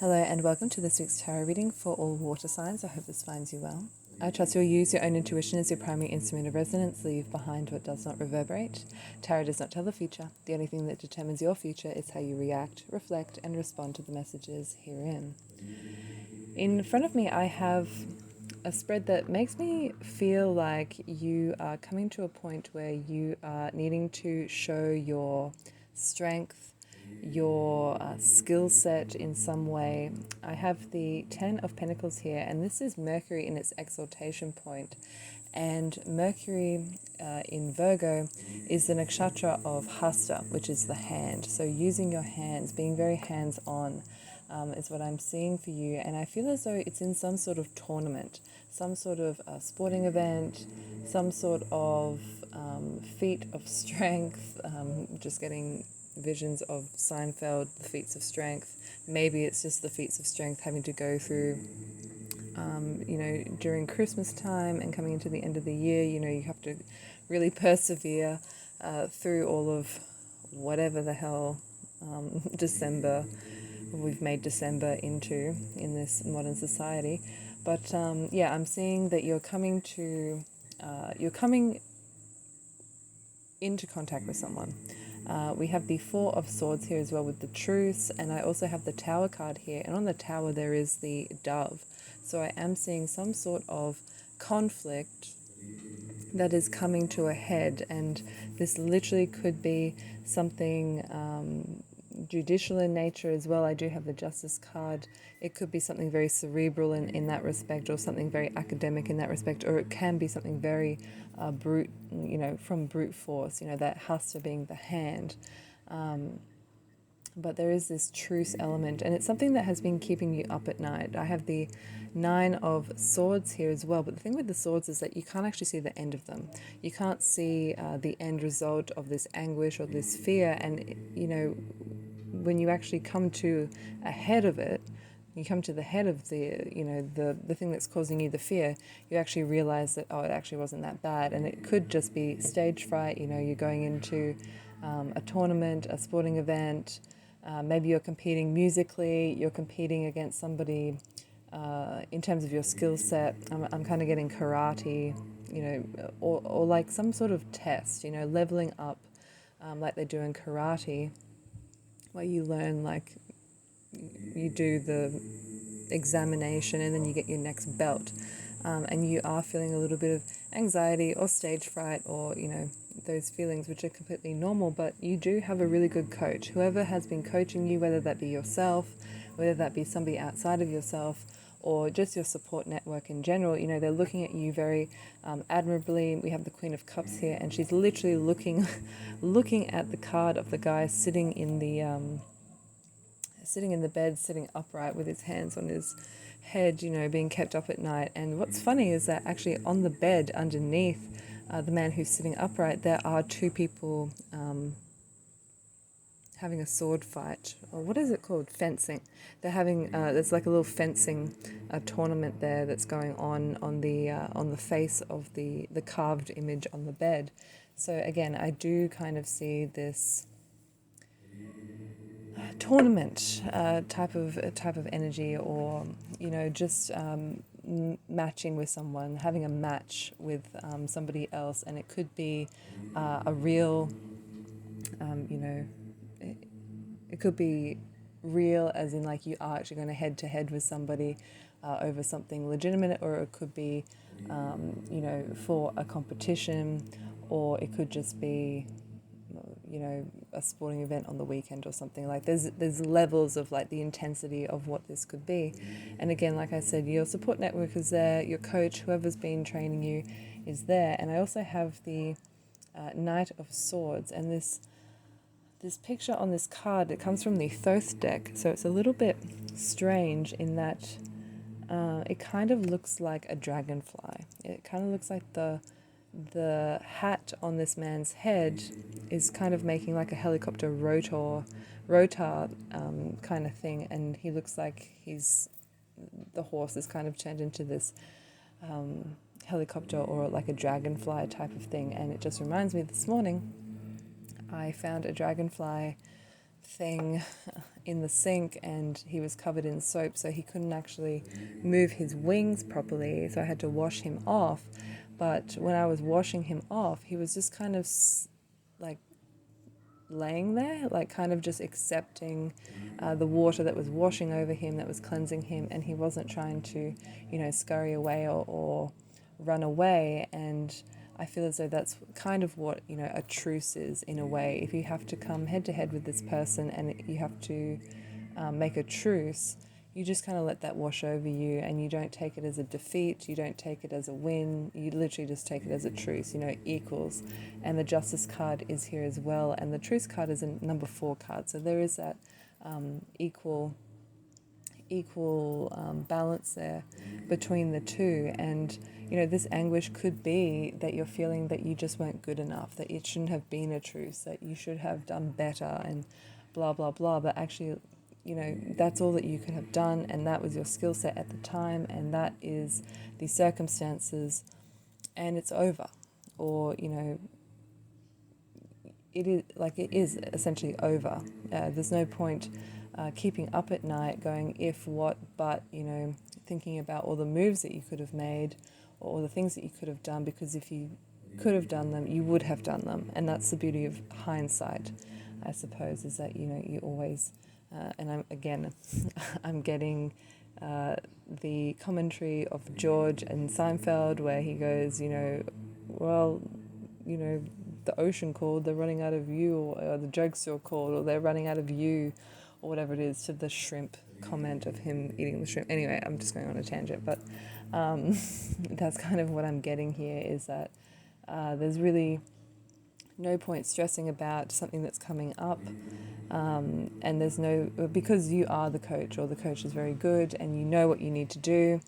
Hello and welcome to this week's tarot reading for all water signs. I hope this finds you well. I trust you'll use your own intuition as your primary instrument of resonance, leave behind what does not reverberate. Tarot does not tell the future. The only thing that determines your future is how you react, reflect, and respond to the messages herein. In front of me, I have a spread that makes me feel like you are coming to a point where you are needing to show your strength, your skill set in some way. I have the 10 of Pentacles here, and this is Mercury in its exaltation point. And Mercury in Virgo is the nakshatra of Hasta, which is the hand. So using your hands, being very hands-on is what I'm seeing for you. And I feel as though it's in some sort of tournament, some sort of sporting event, some sort of feat of strength, just getting visions of Seinfeld, the feats of strength. Maybe it's just the feats of strength having to go through, during Christmas time and coming into the end of the year, you have to really persevere through all of whatever the hell December we've made December into in this modern society. But I'm seeing that you're coming into contact with someone. We have the Four of Swords here as well with the truce, and I also have the Tower card here, and on the Tower there is the Dove. So I am seeing some sort of conflict that is coming to a head, and this literally could be something judicial in nature as well. I do have the Justice card. It could be something very cerebral in that respect, or something very academic in that respect, or it can be something very brute, from brute force, that Hasta being the hand. But there is this truce element, and it's something that has been keeping you up at night. I have the Nine of Swords here as well, but the thing with the swords is that you can't actually see the end of them. You can't see the end result of this anguish or this fear, and when you actually come to a head of it, you come to the head of the thing that's causing you the fear, you actually realize that, it actually wasn't that bad. And it could just be stage fright. You're going into a tournament, a sporting event, maybe you're competing musically, you're competing against somebody in terms of your skill set. I'm kind of getting karate, or like some sort of test, leveling up like they do in karate, where you learn, like, you do the examination and then you get your next belt, and you are feeling a little bit of anxiety or stage fright, or those feelings which are completely normal, but you do have a really good coach. Whoever has been coaching you, whether that be yourself, whether that be somebody outside of yourself, or just your support network in general, they're looking at you very admirably. We have the Queen of Cups here, and she's literally looking at the card of the guy sitting in the bed, sitting upright with his hands on his head, being kept up at night. And what's funny is that actually on the bed underneath the man who's sitting upright, there are two people having a sword fight, or what is it called? Fencing. They're having there's like a little fencing tournament there that's going on the face of the carved image on the bed. So again, I do kind of see this tournament type of energy, or just matching with someone, having a match with somebody else, and it could be a real it could be real, as in like you are actually going to head to head with somebody over something legitimate, or it could be for a competition, or it could just be a sporting event on the weekend or something. Like there's levels of like the intensity of what this could be. And again, like I said, your support network is there, your coach, whoever's been training you is there. And I also have the Knight of Swords, and this picture on this card, it comes from the Thoth deck, so it's a little bit strange in that it kind of looks like a dragonfly. It kind of looks like the hat on this man's head is kind of making like a helicopter rotor kind of thing, and he looks like the horse is kind of turned into this helicopter or like a dragonfly type of thing. And it just reminds me, this morning I found a dragonfly thing in the sink and he was covered in soap, so he couldn't actually move his wings properly, so I had to wash him off. But when I was washing him off, he was just kind of like laying there, like kind of just accepting the water that was washing over him, that was cleansing him, and he wasn't trying to, scurry away or run away. And I feel as though that's kind of what, a truce is in a way. If you have to come head to head with this person and you have to make a truce, you just kind of let that wash over you, and you don't take it as a defeat, you don't take it as a win, you literally just take it as a truce, equals. And the Justice card is here as well, and the Truce card is a number 4 card, so there is that equal balance there between the two. And this anguish could be that you're feeling that you just weren't good enough, that it shouldn't have been a truce, that you should have done better and blah blah blah, but actually that's all that you could have done, and that was your skill set at the time, and that is the circumstances, and it's over. Or it is essentially over. There's no point keeping up at night going if, what, but, thinking about all the moves that you could have made or all the things that you could have done, because if you could have done them, you would have done them. And that's the beauty of hindsight, I suppose, is that, you always, and I'm getting the commentary of George and Seinfeld where he goes, the ocean called, they're running out of you, or the drugstore called, or they're running out of you, or whatever it is, to the shrimp comment of him eating the shrimp. Anyway, I'm just going on a tangent, but that's kind of what I'm getting here, is that there's really no point stressing about something that's coming up, and there's no, because you are the coach, or the coach is very good, and you know what you need to do,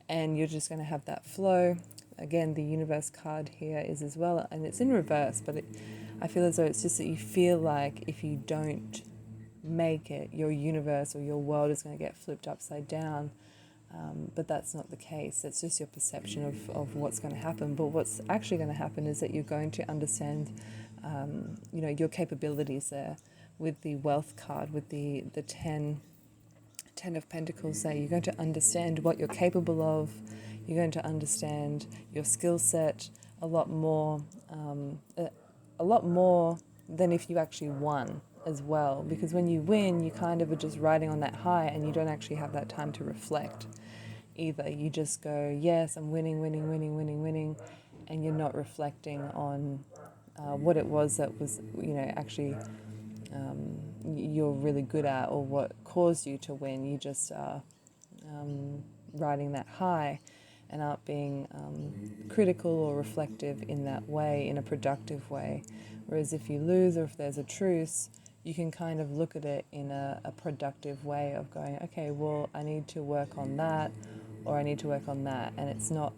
and you're just going to have that flow. Again, the universe card here is as well, and it's in reverse, but I feel as though it's just that you feel like if you don't make it, your universe or your world is going to get flipped upside down. But that's not the case. It's just your perception of what's going to happen. But what's actually going to happen is that you're going to understand, your capabilities there. With the wealth card, with the 10 of Pentacles there, you're going to understand what you're capable of. You're going to understand your skill set a lot more than if you actually won as well. Because when you win, you kind of are just riding on that high, and you don't actually have that time to reflect either. You just go, yes, I'm winning, and you're not reflecting on what it was that was, actually you're really good at, or what caused you to win. You just are riding that high and aren't being critical or reflective in that way, in a productive way. Whereas if you lose, or if there's a truce, you can kind of look at it in a productive way of going, okay, well, I need to work on that, or I need to work on that. And it's not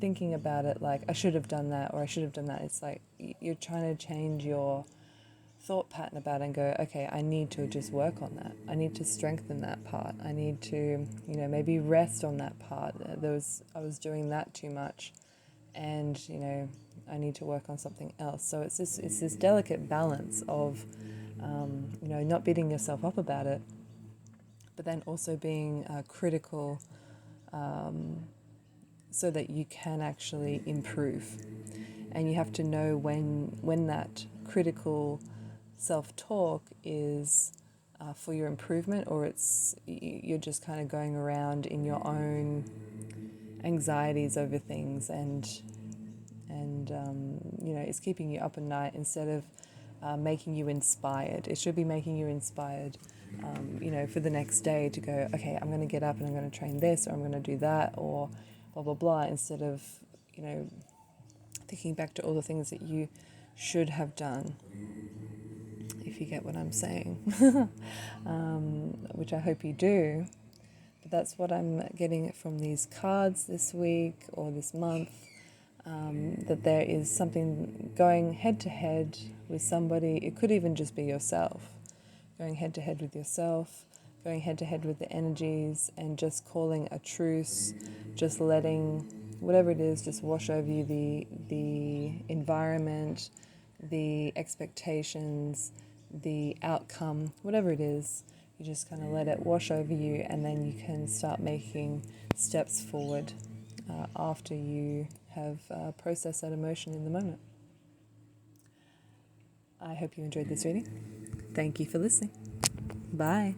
thinking about it like, I should have done that, or I should have done that. It's like you're trying to change your thought pattern about it and go, okay, I need to just work on that. I need to strengthen that part. I need to, maybe rest on that part. I was doing that too much, and, I need to work on something else. So it's this delicate balance of, not beating yourself up about it, but then also being critical, so that you can actually improve. And you have to know when that critical self-talk is for your improvement, or you're just kind of going around in your own anxieties over things, and it's keeping you up at night instead of making you inspired. It should be making you inspired, for the next day to go, okay, I'm going to get up and I'm going to train this, or I'm going to do that, or blah blah blah, instead of thinking back to all the things that you should have done, if you get what I'm saying, which I hope you do. But that's what I'm getting from these cards this week or this month, that there is something going head to head with somebody. It could even just be yourself, going head to head with yourself, going head to head with the energies, and just calling a truce, just letting whatever it is just wash over you, the environment, the expectations, the outcome, whatever it is, you just kind of let it wash over you, and then you can start making steps forward after you have processed that emotion in the moment. I hope you enjoyed this reading. Thank you for listening. Bye.